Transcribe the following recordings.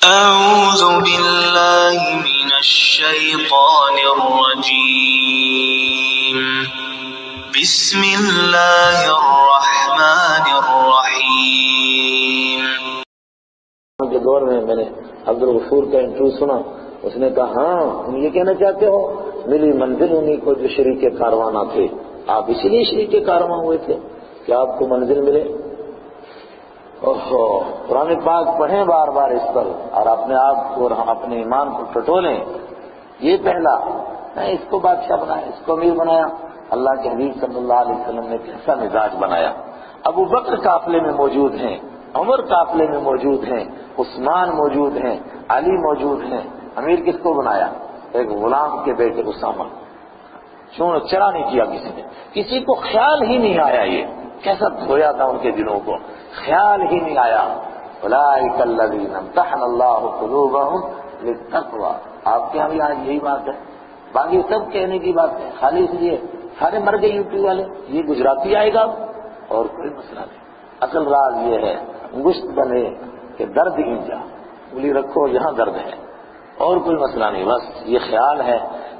أعوذ بالله من الشيطان الرجيم بسم الله الرحمن الرحيم. کے دور میں نے عبدالغفور کا انٹرویو سنا. اس نے کہا ہاں تم یہ کہنا چاہتے ہو ملی منزل انہیں کو جو شریک کارواں تھے، آپ اسی لیے شریک کارواں ہوئے تھے کہ آپ کو منزل ملے. اوہو، قرآن پاک پڑھیں بار بار اس پر اور اپنے آپ کو اور اپنے ایمان کو ٹٹولیں. یہ پہلا نہیں، اس کو بادشاہ بنایا، اس کو امیر بنایا. اللہ کے حبیب صلی اللہ علیہ وسلم نے کیسا مزاج بنایا. ابو بکر قافلے میں موجود ہیں، عمر قافلے میں موجود ہیں، عثمان موجود ہیں، علی موجود ہیں. امیر کس کو بنایا؟ ایک غلام کے بیٹے اسامہ. چرا نہیں کیا کسی نے، کسی کو خیال ہی نہیں آیا. یہ کیسا دھویا تھا ان کے دلوں کو، خیال ہی نہیں آیا. اولئک الذین امتحن اللہ قلوبہم للتقوی. آپ کے یہاں بھی آج یہی بات ہے، باقی سب کہنے کی بات ہے، خالی اس لیے سارے مر گئے یو پی والے. یہ گجراتی آئے گا اور کوئی مسئلہ نہیں. اصل راز یہ ہے انگشت بنے کہ درد ہی جا، انگلی رکھو یہاں درد ہے اور کوئی مسئلہ نہیں. بس یہ خیال ہے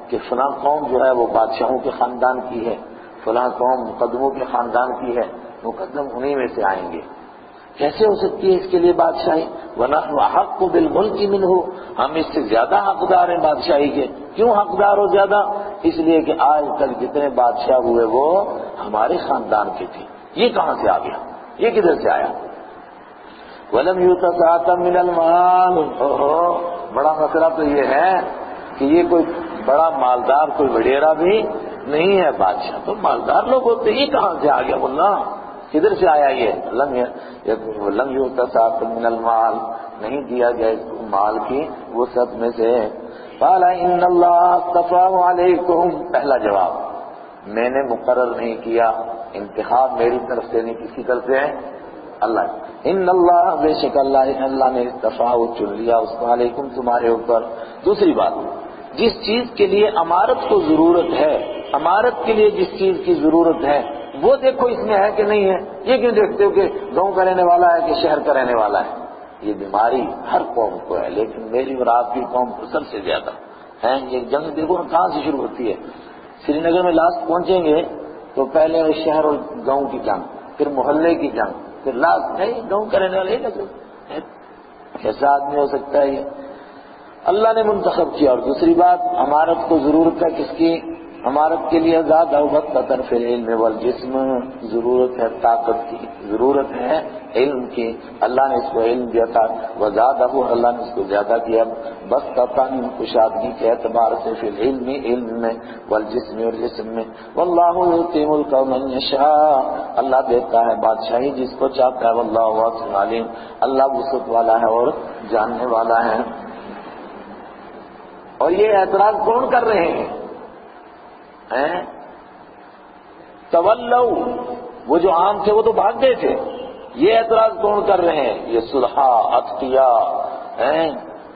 کہ فلاں قوم جو ہے وہ بادشاہوں کے خاندان کی ہے، فلاں قوم مقدموں کے خاندان کی ہے، مقدم انہی میں سے آئیں گے. کیسے ہو سکتی ہے اس کے لیے بادشاہی؟ وَنَحْنُ أَحَقُّ بِالْمُلْكِ مِنْهُ. ہم اس سے زیادہ حقدار ہیں بادشاہی کے. کیوں حقدار ہو زیادہ؟ اس لیے کہ آج تک جتنے بادشاہ ہوئے وہ ہمارے خاندان کے تھے. یہ کہاں سے آ گیا؟ یہ کدھر سے آیا؟ وَلَمْ يُؤْتَ سَعَةً مِنَ الْمَالِ. بڑا مسئلہ تو یہ ہے کہ یہ کوئی بڑا مالدار کوئی وڈیرا بھی نہیں ہے. بادشاہ تو مالدار لوگ ہوتے. یہ کہاں سے آ گیا بولنا؟ کدھر سے آیا یہ؟ لم یؤت سعۃ من المال. نہیں دیا گیا اس کو مال کی وسعت میں سے. قال ان اللہ اصطفاہ علیکم. پہلا جواب، میں نے مقرر نہیں کیا، انتخاب میری طرف سے نہیں، کسی طرف سے ہے اللہ. ان اللہ، بے شک اللہ نے اصطفاہ چن لیا اس کو علیکم تمہارے اوپر. دوسری بات، جس چیز کے لیے امارت کو ضرورت ہے، امارت کے لیے جس چیز کی ضرورت ہے وہ دیکھو اس میں ہے کہ نہیں ہے. یہ کیوں دیکھتے ہو کہ گاؤں کا رہنے والا ہے کہ شہر کا رہنے والا ہے؟ یہ بیماری ہر قوم کو ہے، لیکن میری اور آپ کی قوم کو سب سے زیادہ ہے. یہ جنگ دیکھو کہاں سے شروع ہوتی ہے. سری نگر میں لاسٹ پہنچیں گے تو پہلے شہر اور گاؤں کی جنگ، پھر محلے کی جنگ، پھر لاسٹ نہیں گاؤں کا رہنے والا. کیسا آدمی ہو سکتا ہے یہ؟ اللہ نے منتخب کیا. اور دوسری بات، امارت کو ضرورت ہے کس کی؟ امارت کے لیے زیادہ وقت فی العلم والجسم. ضرورت ہے طاقت کی، ضرورت ہے علم کی. اللہ نے اس کو علم دیا تھا. وزادہ، اللہ نے اس کو زیادہ کیا بس تفانی کشادگی کے اعتبار سے فی العلم، علم میں، والجسم اور جسم میں. واللہ یؤتی ملک من یشاء. اللہ دیتا ہے بادشاہی جس کو چاہتا ہے. واللہ واسع علیم. اللہ وسعت والا ہے اور جاننے والا ہے. اور یہ اعتراض کون کر رہے ہیں؟ تولوا، وہ جو عام تھے وہ تو بھاگ گئے تھے. یہ اعتراض کون کر رہے ہیں؟ یہ صلحاء، اتقیاء،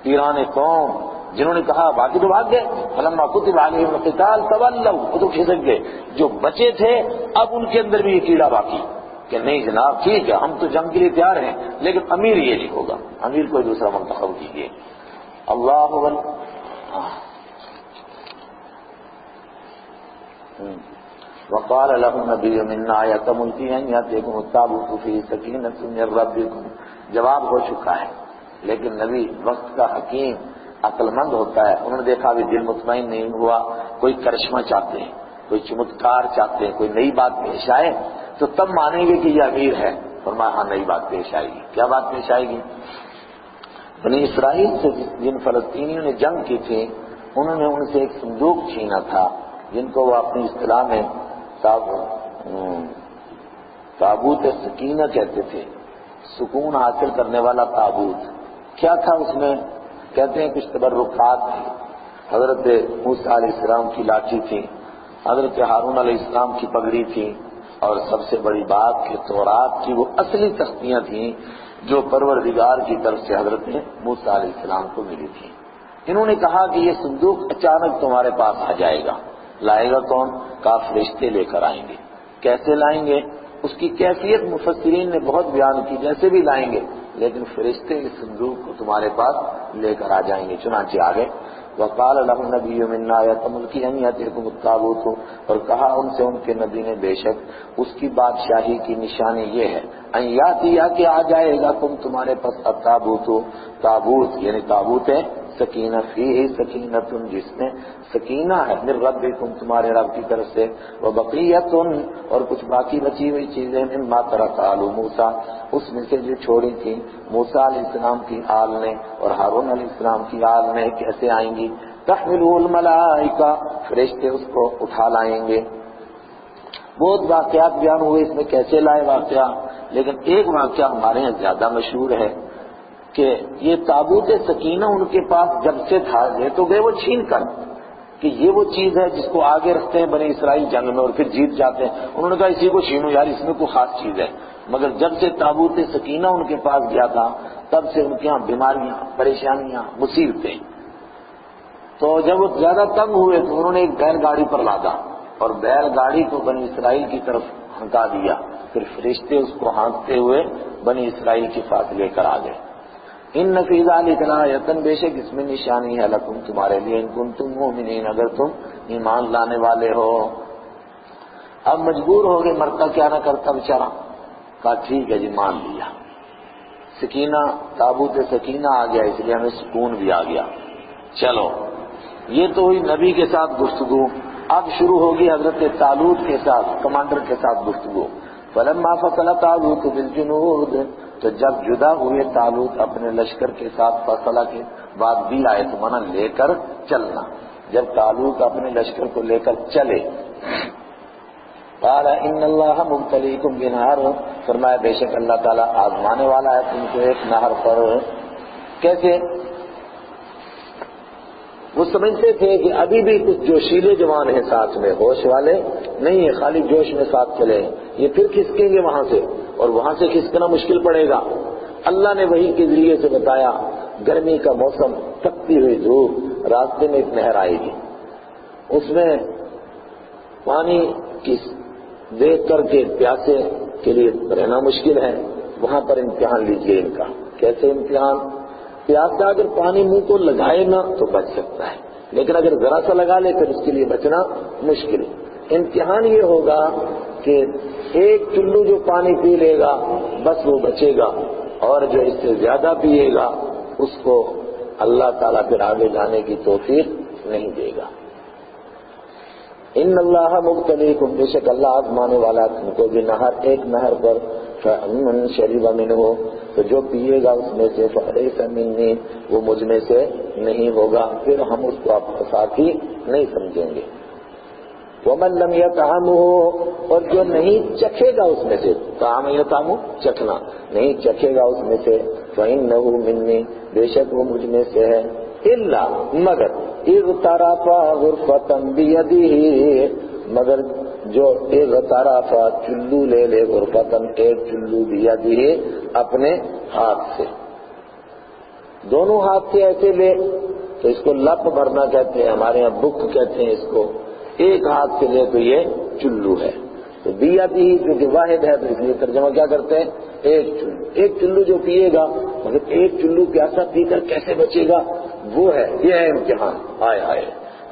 پیران قوم، جنہوں نے کہا. باقی تو بھاگ گئے. فلما کتب علیہم القتال تولوا، وہ تو کھسک گئے. جو بچے تھے اب ان کے اندر بھی یہ کیڑا باقی کہ نہیں جناب ٹھیک ہے ہم تو جنگ کے لیے تیار ہیں لیکن امیر یہ نہیں ہوگا، امیر کوئی دوسرا منتخب کیجیے. اللہ وقال لهم النبي من آية ملكه أن يأتيكم التابوت فيه سكينة من ربكم. جواب ہو چکا ہے، لیکن نبی وقت کا حکیم عقل مند ہوتا ہے. انہوں نے دیکھا بھی دل مطمئن نہیں ہوا، کوئی کرشمہ چاہتے ہیں، کوئی چمتکار چاہتے ہیں، کوئی نئی بات پیش آئے تو تب مانیں گے کہ یہ امیر ہے. فرمایا ہاں نئی بات پیش آئے گی. کیا بات پیش آئے گی؟ بنی اسرائیل سے جن فلسطینیوں نے جنگ کی تھی انہوں نے ان سے ایک صندوق چھینا تھا جن کو وہ اپنی اصطلاح میں تابوت سکینہ کہتے تھے، سکون حاصل کرنے والا تابوت. کیا تھا اس میں؟ کہتے ہیں کچھ تبرکات تھے. حضرت موسیٰ علیہ السلام کی لاٹھی تھی، حضرت ہارون علیہ السلام کی پگڑی تھی، اور سب سے بڑی بات کہ تورات کی وہ اصلی تختیاں تھیں جو پروردگار کی طرف سے حضرت موسیٰ علیہ السلام کو ملی تھی. انہوں نے کہا کہ یہ صندوق اچانک تمہارے پاس آ جائے گا. لائے گا کون؟ فرشتے لے کر آئیں گے. کیسے لائیں گے؟ اس کی کیفیت مفسرین نے بہت بیان کی. جیسے بھی لائیں گے لیکن فرشتے اس صندوق کو تمہارے پاس لے کر آ جائیں گے. چنانچہ آگے وقال لهم النبي من آیات ملکی ان یاتیکم التابوت، اور کہا ان سے ان کے نبی نے بے شک اس کی بادشاہی کی نشانی یہ ہے ان یاتی، یا کہ آ جائے گا تمہارے پاس التابوت، تابوت یعنی تابوت ہے سکینہ، فیہ سکینۃ جس میں سکینہ ہے، من ربکم تمہارے رب کی طرف سے، وبقیۃ اور کچھ باقی بچی ہوئی چیزیں مما ترک آل موسیٰ اس میں سے جو چھوڑی تھی موسیٰ علیہ السلام کی آل نے اور ہارون علیہ السلام کی آل نے. کیسے آئیں گی؟ تحملہ الملائکہ فرشتے اس کو اٹھا لائیں گے. بہت واقعات بیان ہوئے اس میں کیسے لائے واقعہ، لیکن ایک واقعہ ہمارے یہاں زیادہ مشہور ہے کہ یہ تابوت سکینہ ان کے پاس جب سے تھا، لے تو گئے وہ چھین کر کہ یہ وہ چیز ہے جس کو آگے رکھتے ہیں بنی اسرائیل جنگ میں اور پھر جیت جاتے ہیں. انہوں نے کہا اسی کو چھینو یار، اس میں کوئی خاص چیز ہے. مگر جب سے تابوت سکینہ ان کے پاس گیا تھا تب سے ان کے یہاں بیماریاں، پریشانیاں، مصیبتیں. تو جب وہ زیادہ تنگ ہوئے تو انہوں نے ایک بیل گاڑی پر لادا اور بیل گاڑی کو بنی اسرائیل کی طرف ہنکا دیا. پھر فرشتے اس کو ہانکتے ہوئے بنی اسرائیل کے پاس لے کر آ گئے. ان فی ذلک لآیۃ، بے شک اس میں نشانی ہے لکم تمہارے لیے، ان کنتم مؤمنین اگر تم ایمان لانے والے ہو. اب مجبور ہو گئے، مرتا کیا نہ کرتا بیچارہ. کہا ٹھیک ہے جی مان لیا. سکینہ تابوت سکینہ آ گیا اس لیے ہمیں سکون بھی آ گیا. چلو یہ تو ہوئی نبی کے ساتھ گفتگو. اب شروع ہوگی حضرت طالوت کے ساتھ، کمانڈر کے ساتھ گفتگو. فلما فصل طالوت بالجنود، تو جب جدا ہوئے طالوت اپنے لشکر کے ساتھ، فصلہ کے بعد بھی آئے تو مانا لے کر چلنا. جب طالوت اپنے لشکر کو لے کر چلے، قال ان اللہ مبتلیکم بنہر، فرمایا بے شک اللہ تعالیٰ آزمانے والا ہے تم کو ایک نہر پر. کیسے؟ وہ سمجھتے تھے کہ ابھی بھی کچھ جوشیلے جوان ہیں ساتھ میں، ہوش والے نہیں ہے، خالی جوش میں ساتھ چلے ہیں، یہ پھر کھسکیں گے وہاں سے اور وہاں سے کھسکنا مشکل پڑے گا. اللہ نے وحی کے ذریعے سے بتایا گرمی کا موسم، تپتی ہوئی دھوپ، راستے میں ایک نہر آئے گی، اس میں پانی کی دیکھ کر کے پیاسے کے لیے رہنا مشکل ہے. وہاں پر امتحان لیجئے ان کا. کیسے امتحان؟ پیاسا اگر پانی منہ کو لگائے نا تو بچ سکتا ہے، لیکن اگر ذرا سا لگا لے پھر اس کے لیے بچنا مشکل. امتحان یہ ہوگا کہ ایک چلو جو پانی پی لے گا بس وہ بچے گا، اور جو اس سے زیادہ پیے گا اس کو اللہ تعالیٰ پھر آگے جانے کی توفیق نہیں دے گا. ان اللہ مبتلیکم، بے شک اللہ آزمانے والا تم کو بھی نہر، ایک نہر پر، فمن شرب منہ، تو جو پیے گا اس میں سے، فلیس منی، وہ مجھ میں سے نہیں ہوگا. پھر ہم اس کو اپنا ساتھی نہیں سمجھیں گے. ومن لم یطعمہ، اور جو نہیں چکھے گا اس میں سے، طعام یطعم چکھنا، نہیں چکھے گا اس میں سے، فإنہ منی، بے شک وہ مجھ میں سے ہے. الا مگر اغترف غرفۃ بیدہ، مگر جو اغترف چلو لے لے، غرفۃ ایک چلو، بیدہ اپنے ہاتھ سے، دونوں ہاتھ سے ایسے لے تو اس کو لپ بھرنا کہتے ہیں، ہمارے یہاں بک کہتے ہیں اس کو. ایک ہاتھ سے لے تو یہ چلو ہے. تو بیدہ کیونکہ واحد ہے تو اس لیے ترجمہ کیا کرتے ہیں ایک چلو. ایک چلو جو پیے گا، مگر ایک چلو پیاسا پی کر کیسے بچے گا، وہ ہے، یہ ہے امتحان. آئے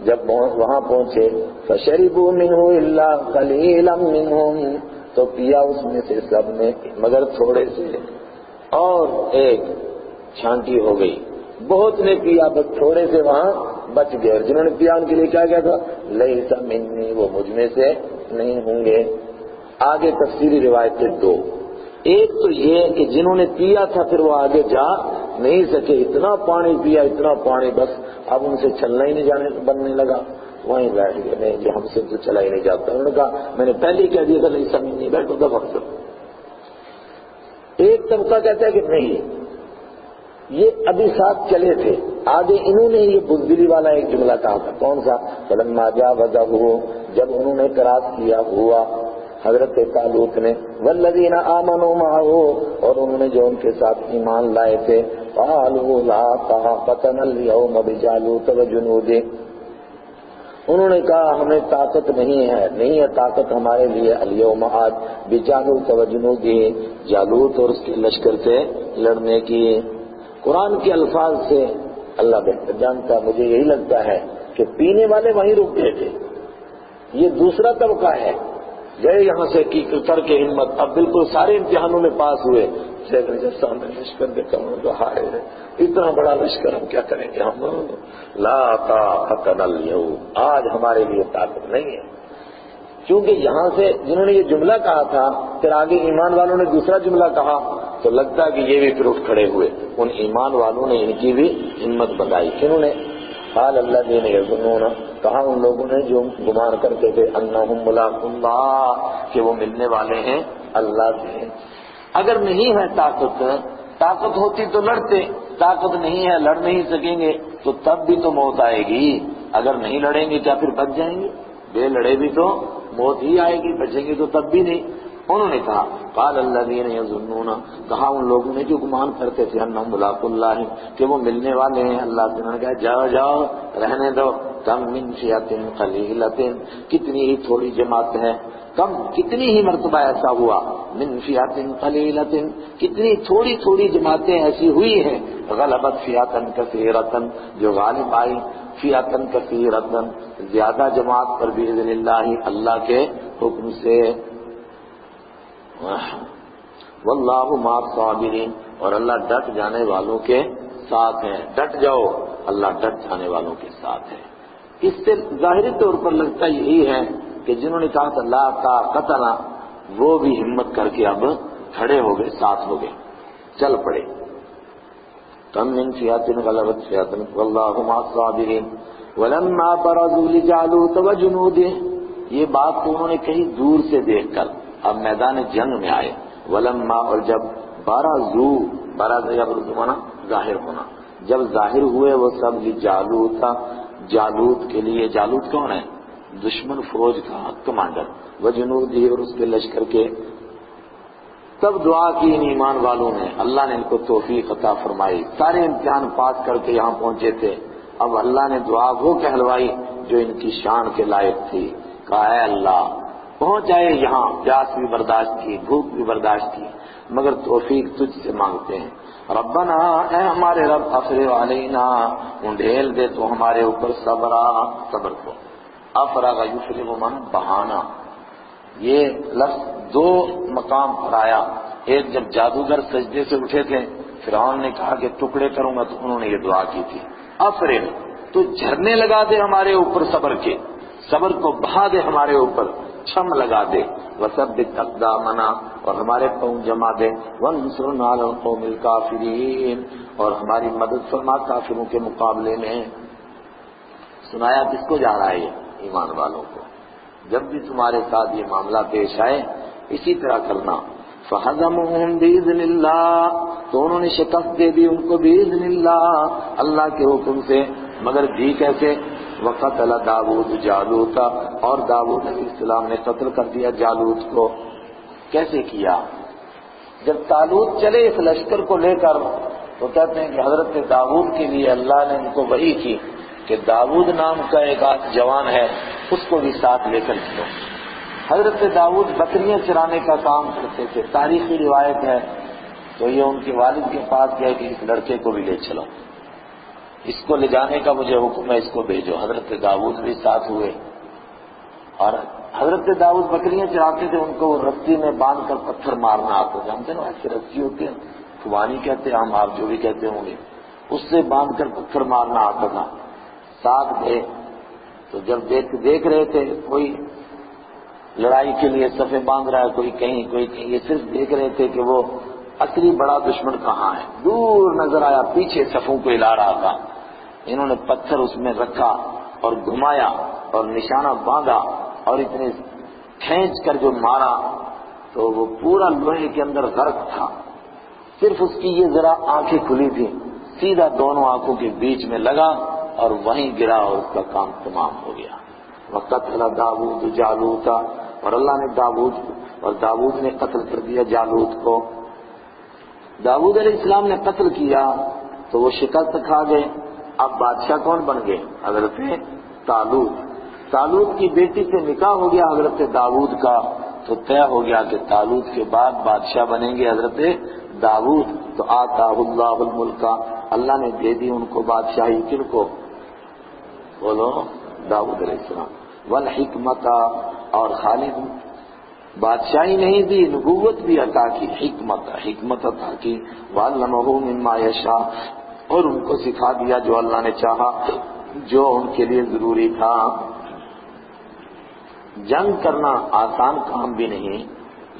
جب وہاں پہنچے، فشربوا منہ الا قلیلا منہم، تو پیا اس میں سے سب نے مگر تھوڑے سے، اور ایک چھانٹی ہو گئی. بہت نے پیا بس تھوڑے سے وہاں بچ گئے، اور جنہوں نے پیا ان کے لیے کیا کیا تھا، لیس منی، وہ مجھ میں سے نہیں ہوں گے. آگے تفسیری روایتیں دو. ایک تو یہ کہ جنہوں نے پیا تھا پھر وہ آگے جا نہیں سکے، اتنا پانی پیا، اتنا پانی، بس اب ان سے چلنا ہی نہیں بننے لگا، وہیں بیٹھ گئے. نہیں جو ہم سے تو چلا ہی نہیں جاتا. انہوں نے کہا میں نے پہلے ہی کہہ دیا تھا لیس منی، بیٹھو دفع کرو. ایک طبقہ کہتا ہے کہ نہیں، یہ ابھی ساتھ چلے تھے، آگے انہوں نے یہ بزدلی والا ایک جملہ کہا تھا. کون سا؟ فلما جاوزہ، جب انہوں نے کراس کیا ہوا حضرت طالوت نے، والذین آمنوا معہ، اور انہوں نے جو ان کے ساتھ ایمان لائے تھے، قالوا لا طاقت لنا اليوم بجالوت وجنودہ، انہوں نے کہا ہمیں طاقت نہیں ہے طاقت ہمارے لیے الیوم آج بجالوت و جنودہ، جالوت اور اس کے لشکر سے لڑنے کی۔ قرآن کے الفاظ سے اللہ بہتر جانتا، مجھے یہی لگتا ہے کہ پینے والے وہیں رک گئے تھے۔ یہ دوسرا طبقہ ہے، گئے یہاں سے کر کے ہمت، اب بالکل سارے امتحانوں میں پاس ہوئے، جب سامنے لشکر دیکھا تو ہائے اتنا بڑا لشکر ہم کیا کریں گے، ہم لا طاقت لنا اليوم، آج ہمارے لیے طاقت نہیں ہے۔ کیونکہ یہاں سے جنہوں نے یہ جملہ کہا تھا پھر آگے ایمان والوں نے دوسرا جملہ کہا تو لگتا ہے کہ یہ بھی پھر اٹھ کھڑے ہوئے، ان ایمان والوں نے ان کی بھی ہمت بڑھائی۔ انہوں نے قال الذین یظنون، کہا ان لوگوں نے جو گمان کرتے تھے انہم ملاقو اللہ، کہ وہ ملنے والے ہیں اللہ سے۔ اگر نہیں ہے طاقت ہوتی تو لڑتے، طاقت نہیں ہے لڑ نہیں سکیں گے تو تب بھی تو موت آئے گی، اگر نہیں لڑیں گے کیا پھر بچ جائیں گے؟ بے لڑے بھی تو موت ہی آئے گی، بچیں گے تو تب بھی نہیں۔ انہوں نے کہا قال الذین یظنون، کہا ان لوگوں نے جو گمان کرتے تھے انہم ملاقو اللہ، کہ وہ ملنے والے ہیں اللہ سے۔ انہوں نے کہا جاؤ رہنے دو، کم من فئۃ قلیلۃ، کتنی ہی تھوڑی جماعت ہے، کتنی ہی مرتبہ ایسا ہوا، من فئۃ قلیلۃ، کتنی تھوڑی تھوڑی جماعتیں ایسی ہوئی ہیں، غلبت فئۃ کثیرۃ، جو غالب آئی، فئۃ کثیرۃ، زیادہ جماعت پر باذن اللہ، اللہ کے حکم سے۔ واللہ مع الصابرین، اور اللہ ڈٹ جانے والوں کے ساتھ ہے، ڈٹ جاؤ، اللہ ڈٹ جانے والوں کے ساتھ ہے۔ اس سے ظاہری طور پر لگتا یہی ہے کہ جنہوں نے کہا تھا لا طاقت لنا، وہ بھی ہمت کر کے اب کھڑے ہو گئے، ساتھ ہو گئے، چل پڑے۔ کم من فئۃ غلبت فئۃ واللہ مع الصابرین ولما برزوا لجالوت وجنودہ، یہ بات تو انہوں نے کہیں دور سے دیکھ کر اب میدان جنگ میں آئے۔ ولما، اور جب برز ہونا ظاہر ہونا، جب ظاہر ہوئے وہ سب لجالوت، جالوت کے لیے، جالوت کون ہے؟ دشمن فوج کا کمانڈر، وجنودہ، اور اس کے لشکر کے، تب دعا کی ان ایمان والوں نے، اللہ نے ان کو توفیق عطا فرمائی، سارے امتحان پاس کر کے یہاں پہنچے تھے، اب اللہ نے دعا وہ کہلوائی جو ان کی شان کے لائق تھی، کہا اے اللہ پہنچ آئے یہاں، پیاس بھی برداشت کی، بھوک بھی برداشت کی، مگر توفیق تجھ سے مانگتے ہیں۔ ربنا، اے ہمارے رب، افرغ علینا، انڈھیل دے تو ہمارے اوپر صبر کو، افرغ یفرغ من بہانا، یہ لفظ دو مقام پر آیا، ایک جب جادوگر سجدے سے اٹھے تھے، فرعون نے کہا کہ ٹکڑے کروں گا، تو انہوں نے یہ دعا کی تھی، افرغ، تو جھرنے لگا دے ہمارے اوپر صبر کے، صبر کو بہا دے ہمارے اوپر، چھم لگا دے، وثبت اقدامنا، اور ہمارے پاؤں جما دے، وانصرنا علی القوم الکافرین، اور ہماری مدد فرما کافروں کے مقابلے میں۔ سنایا کس کو جا رہا ہے یہ؟ ایمان والوں کو، جب بھی تمہارے ساتھ یہ معاملہ پیش آئے اسی طرح کرنا۔ فہزموہم باذن اللہ، تو انہوں نے شکست دے دی ان کو باذن اللہ، اللہ کے حکم سے، مگر دی کیسے؟ وقتل داؤد جالوت، اور داؤد علیہ السلام نے قتل کر دیا جالوت کو۔ کیسے کیا؟ جب طالوت چلے اس لشکر کو لے کر تو کہتے ہیں کہ حضرت داؤد کے لیے اللہ نے ان کو وحی کی کہ داؤد نام کا ایک جوان ہے، اس کو بھی ساتھ لے کر چلو۔ حضرت داؤد بکریاں چرانے کا کام کرتے تھے، تاریخی روایت ہے، تو یہ ان کے والد کے پاس گئے کہ اس لڑکے کو بھی لے چلو، اس کو لے جانے کا مجھے حکم ہے، اس کو بھیجو۔ حضرت داؤد بھی ساتھ ہوئے، اور حضرت داؤد بکریاں چراتے تھے، ان کو وہ رسی میں باندھ کر پتھر مارنا آتا تھا، جانتے نا ایسے رسی ہوتی ہے، خوبانی کہتے ہیں ہم، آپ جو بھی کہتے ہوں گے، اس سے باندھ کر پتھر مارنا آتا تھا، ساتھ گئے۔ تو جب دیکھ رہے تھے کوئی لڑائی کے لیے صفیں باندھ رہا ہے، کوئی کہیں کوئی کہیں، یہ صرف دیکھ رہے تھے کہ وہ اصلی بڑا دشمن کہاں ہے، دور نظر آیا، پیچھے صفوں کو ہلا رہا تھا۔ انہوں نے پتھر اس میں رکھا اور گھمایا اور نشانہ باندھا اور اتنے کھینچ کر جو مارا تو وہ پورا لوہے کے اندر غرق تھا، صرف اس کی یہ ذرا آنکھیں کھلی تھی، سیدھا دونوں آنکھوں کے بیچ میں لگا اور وہیں گرا اور اس کا کام تمام ہو گیا۔ وقتل داؤد جالوت، اور اللہ نے داؤد نے قتل کر دیا جالوت کو۔ داؤد علیہ السلام نے قتل کیا تو وہ شکست کھا گئے، اب بادشاہ کون بن گئے؟ حضرت طالوت۔ طالوت کی بیٹی سے نکاح ہو گیا حضرت داؤد کا، تو طے ہو گیا کہ طالوت کے بعد بادشاہ بنیں گے حضرت داؤد. تو آتاہ اللہ الملک، اللہ نے دے دی ان کو بادشاہی. کن کو؟ بولو، داؤد علیہ السلام. والحکمت، اور خالد بادشاہی نہیں دی، نبوت بھی عطا کی، حکمت عطا کی. وعلمہ مما یشاء، اور ان کو سکھا دیا جو اللہ نے چاہا، جو ان کے لیے ضروری تھا. جنگ کرنا آسان کام بھی نہیں،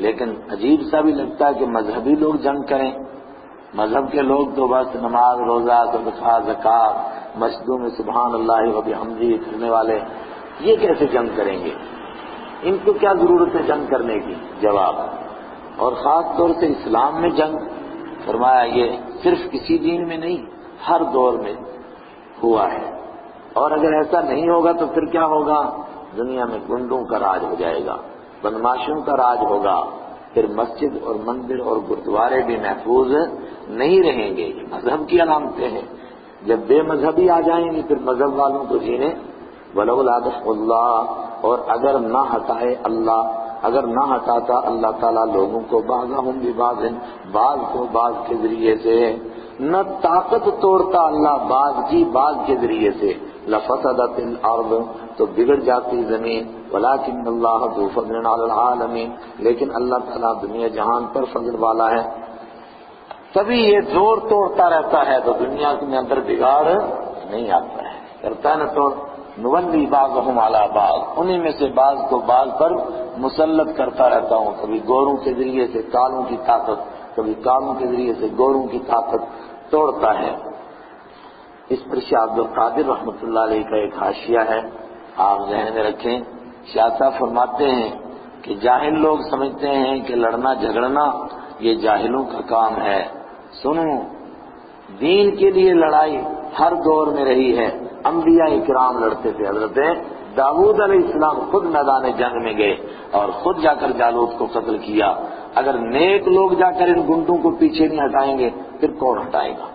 لیکن عجیب سا بھی لگتا ہے کہ مذہبی لوگ جنگ کریں. مذہب کے لوگ تو بس نماز، روزہ، صدقہ، زکوٰۃ، مسجدوں میں سبحان اللہ و بحمدہ کرنے والے، یہ کیسے جنگ کریں گے؟ ان کو کیا ضرورت ہے جنگ کرنے کی؟ جواب، اور خاص طور سے اسلام میں جنگ، فرمایا یہ صرف کسی دین میں نہیں، ہر دور میں ہوا ہے. اور اگر ایسا نہیں ہوگا تو پھر کیا ہوگا؟ دنیا میں گنڈوں کا راج ہو جائے گا، بدماشوں کا راج ہوگا، پھر مسجد اور مندر اور گردوارے بھی محفوظ نہیں رہیں گے. یہ مذہب کی علامتیں ہیں. جب بے مذہبی آ جائیں گی پھر مذہب والوں کو جینے. ولولا دفع اللہ، اور اگر نہ ہٹائے اللہ، اگر نہ ہٹاتا اللہ تعالیٰ لوگوں کو بعضهم ببعض، بعض کو بعض کے ذریعے سے، نہ طاقت توڑتا اللہ بعض کی بعض کے ذریعے سے، لفسدت الارض، تو بگڑ جاتی زمین. ولکن اللہ ذو فضل علی العالمین، لیکن اللہ تعالیٰ دنیا جہان پر فضل والا ہے. تبھی یہ زور توڑتا رہتا ہے تو دنیا کے اندر بگاڑ نہیں آتا ہے. کرتا ہے نا توڑ. نولی بعضهم علی بعض، انہی میں سے بعض کو بعض پر مسلط کرتا رہتا ہوں. کبھی گوروں کے ذریعے سے کالوں کی طاقت، کبھی کالوں کے ذریعے سے گوروں کی طاقت توڑتا ہے. اس پر شاہ عبد القادر رحمۃ اللہ علیہ کا ایک حاشیہ ہے، آپ ذہن میں رکھیں. شاہ صاحب فرماتے ہیں کہ جاہل لوگ سمجھتے ہیں کہ لڑنا جھگڑنا یہ جاہلوں کا کام ہے. سنو، دین کے لیے لڑائی ہر دور میں رہی ہے. انبیاء کرام لڑتے تھے. حضرت داؤد علیہ السلام خود میدان جنگ میں گئے اور خود جا کر جالوت کو قتل کیا. اگر نیک لوگ جا کر ان گنڈوں کو پیچھے نہیں ہٹائیں گے پھر کون ہٹائے گا؟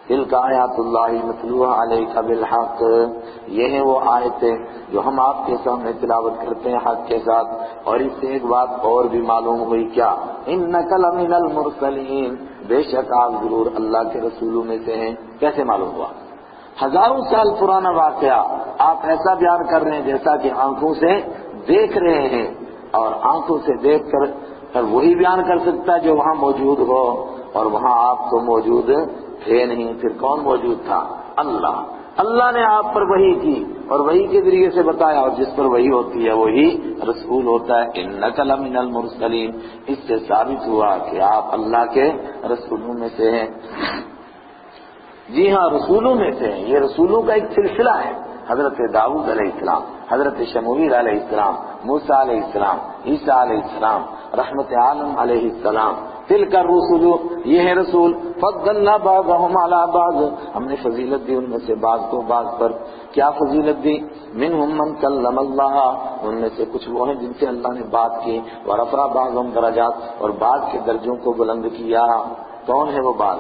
تلک آیات اللہ نتلوها علیک بالحق، یہ ہیں وہ آیتیں جو ہم آپ کے سامنے تلاوت کرتے ہیں حق کے ساتھ. اور اس سے ایک بات اور بھی معلوم ہوئی، کیا؟ انک لمن المرسلین، بے شک آپ ضرور اللہ کے رسولوں میں سے ہیں. کیسے معلوم ہوا؟ ہزاروں سال پرانا واقعہ آپ ایسا بیان کر رہے ہیں جیسا کہ آنکھوں سے دیکھ رہے ہیں، اور آنکھوں سے دیکھ کر وہی بیان کر سکتا ہے جو وہاں موجود ہو، اور وہاں آپ تو موجود تھے نہیں. پھر کون موجود تھا؟ اللہ. اللہ نے آپ پر وحی کی اور وحی کے ذریعے سے بتایا، اور جس پر وحی ہوتی ہے وہی رسول ہوتا ہے. انک لمن المرسلین، اس سے ثابت ہوا کہ آپ اللہ کے رسولوں میں سے ہیں. جی ہاں، رسولوں میں سے ہیں. یہ رسولوں کا ایک سلسلہ ہے. حضرت داؤد علیہ السلام، حضرت شموئیل علیہ السلام، موسیٰ علیہ السلام، عیسیٰ علیہ السلام، رحمت عالم علیہ السلام. تلک الرسل، یہ ہے رسول. فضلنا بعضهم علی بعض، ہم نے فضیلت دی ان میں سے بعض کو بعض پر. کیا فضیلت دی؟ منہم من کلم اللہ، ان میں سے کچھ وہ ہیں جن سے اللہ نے بات کی. ورفع بعضهم درجات، اور بعض کے درجوں کو بلند کیا. کون ہے وہ بعض؟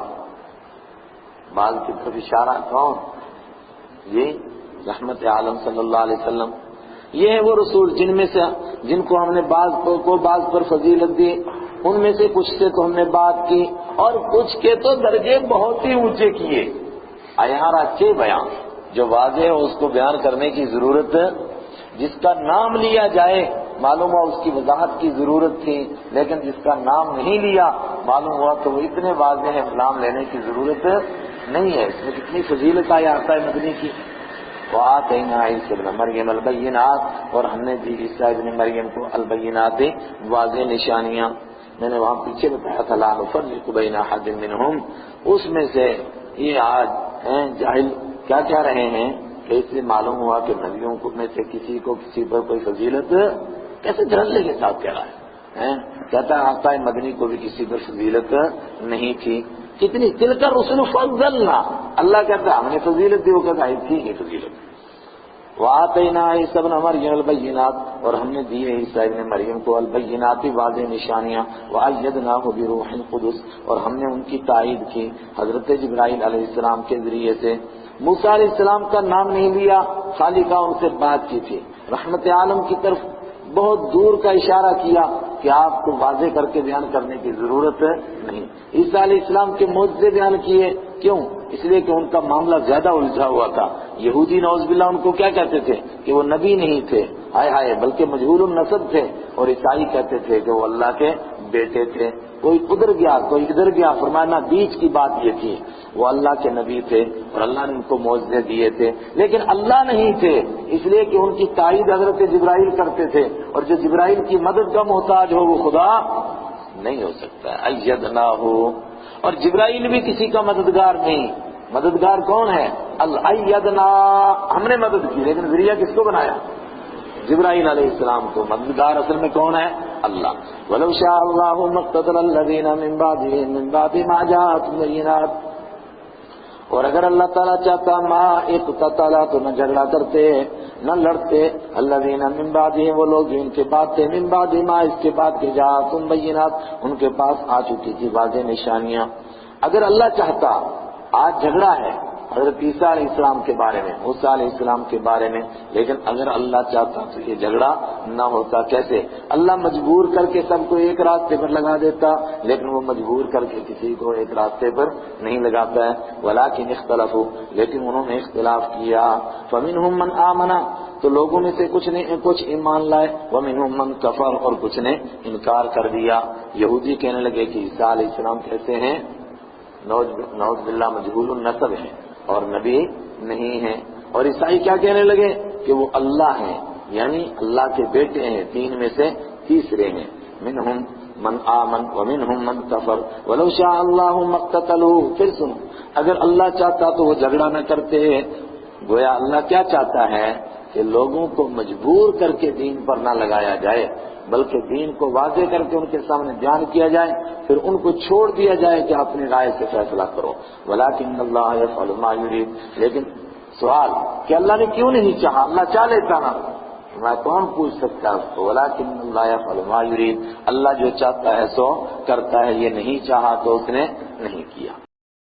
بعض کی طرف اشارہ کون؟ یہ رحمت عالم صلی اللہ علیہ وسلم. یہ ہے وہ رسول جن کو ہم نے بعض کو بعض پر فضیلت دی. ان میں سے کچھ سے تو ہم نے بات کی، اور کچھ کے تو درجے بہت ہی اونچے کیے. ایہارا کے بیان جو واضح ہو اس کو بیان کرنے کی ضرورت، جس کا نام لیا جائے معلوم ہوا اس کی وضاحت کی ضرورت تھی، لیکن جس کا نام نہیں لیا معلوم ہوا تو وہ اتنے واضح ہے نام لینے کی ضرورت نہیں ہے. اس میں کتنی فضیلت آتا ہے مدنی کی. وآتینا عیسی ابن مریم البینات، اور ہم نے دی عیسیٰ ابن مریم کو البینات، واضح نشانیاں. میں نے وہاں پیچھے بتایا تھا لا نفرق بین احد منہم، اس میں سے یہ آج جاہل کیا کہہ رہے ہیں کہ اس سے معلوم ہوا کہ نبیوں میں سے کسی پر کوئی فضیلت کیسے دھڑلے کے ساتھ کہہ رہا ہے. کہتا ہے آقا مدنی کو بھی کسی پر فضیلت نہیں تھی. کتنی تلک الرسل فضلنا، اللہ کہتا ہے ہم نے فضیلت دی، وہ کہتا ہے تھی نہیں فضیلت. وآتینا عیسی ابن مریم البینات، اور ہم نے دیے عیسیٰ ابن مریم کو البینات، واضح نشانیاں. وأیدناہ بروح القدس، اور ہم نے ان کی تائید کی حضرت جبرائیل علیہ السلام کے ذریعے سے. موسیٰ علیہ السلام کا نام نہیں لیا، خالی کا ان سے بات کی تھی. رحمت عالم کی طرف بہت دور کا اشارہ کیا کہ آپ کو واضح کر کے بیان کرنے کی ضرورت نہیں. عیسیٰ علیہ السلام کے معجزے بیان کیے، کیوں؟ اس لیے کہ ان کا معاملہ زیادہ الجھا ہوا تھا. یہودی نعوذ باللہ ان کو کیا کہتے تھے کہ وہ نبی نہیں تھے، ہائے ہائے، بلکہ مجہول النسب تھے. اور عیسائی کہتے تھے کہ وہ اللہ کے بیٹے تھے. کوئی ادھر گیا کوئی ادھر گیا، فرمانا بیچ کی بات یہ تھی وہ اللہ کے نبی تھے اور اللہ نے ان کو معجزے دیے تھے، لیکن اللہ نہیں تھے، اس لیے کہ ان کی تائید حضرت جبرائیل کرتے تھے، اور جو جبرائیل کی مدد کا محتاج ہو وہ خدا نہیں ہو سکتا. ایدنا ہو، اور جبرائیل بھی کسی کا مددگار نہیں. مددگار کون ہے؟ ایدنا، ہم نے مدد کی، لیکن ذریعہ کس کو بنایا؟ جبرائیل علیہ السلام کو. مددگار اصل میں کون ہے؟ اللہ. وَلَوْ شَاءَ اللَّهُ مَا اقْتَتَلَ الَّذِينَ مِن بَعْدِهِم مِّن بَعْدِ مَا جَاءَتْهُمُ الْبَيِّنَاتُ، اور اگر اللہ تعالیٰ چاہتا ما اقتتل، تو نہ جھگڑا کرتے نہ لڑتے الذین من بعدہم، وہ لوگ جو ان کے بعد تھے، من بعد ما، اس کے بعد کہ جاءتہم بینات، ان کے پاس آ چکی تھی واضح نشانیاں. اگر اللہ چاہتا، آج جھگڑا ہے حضرت عیسیٰ علیہ السلام کے بارے میں، موسیٰ علیہ السلام کے بارے میں، لیکن اگر اللہ چاہتا تو یہ جھگڑا نہ ہوتا. کیسے؟ اللہ مجبور کر کے سب کو ایک راستے پر لگا دیتا، لیکن وہ مجبور کر کے کسی کو ایک راستے پر نہیں لگاتا ہے. ولیکن اختلفوا، لیکن انہوں نے اختلاف کیا. فمنہم من آمن، تو لوگوں میں سے کچھ ایمان لائے، ومنہم من کفر، اور کچھ نے انکار کر دیا. یہودی کہنے لگے کہ عیسیٰ علیہ السلام کیسے ہیں؟ نعوذ باللہ مجہول النسب ہیں اور نبی نہیں ہیں. اور عیسائی کیا کہنے لگے کہ وہ اللہ ہیں، یعنی اللہ کے بیٹے ہیں، تین میں سے تیسرے ہیں. منہم من آمن ومنہم من کفر ولو شاء اللہ ما اقتتلوا. پھر سنو، اگر اللہ چاہتا تو وہ جھگڑا نہ کرتے. گویا اللہ کیا چاہتا ہے کہ لوگوں کو مجبور کر کے دین پر نہ لگایا جائے، بلکہ دین کو واضح کر کے ان کے سامنے بیان کیا جائے، پھر ان کو چھوڑ دیا جائے کہ اپنی رائے سے فیصلہ کرو. ولیکن اللہ یفعل ما یرید، لیکن سوال کہ اللہ نے کیوں نہیں چاہا؟ اللہ چاہ لیتا نا، میں کون پوچھ سکتا ہے اس کو. ولیکن اللہ یفعل ما یرید، اللہ جو چاہتا ہے سو کرتا ہے، یہ نہیں چاہا تو اس نے نہیں کیا.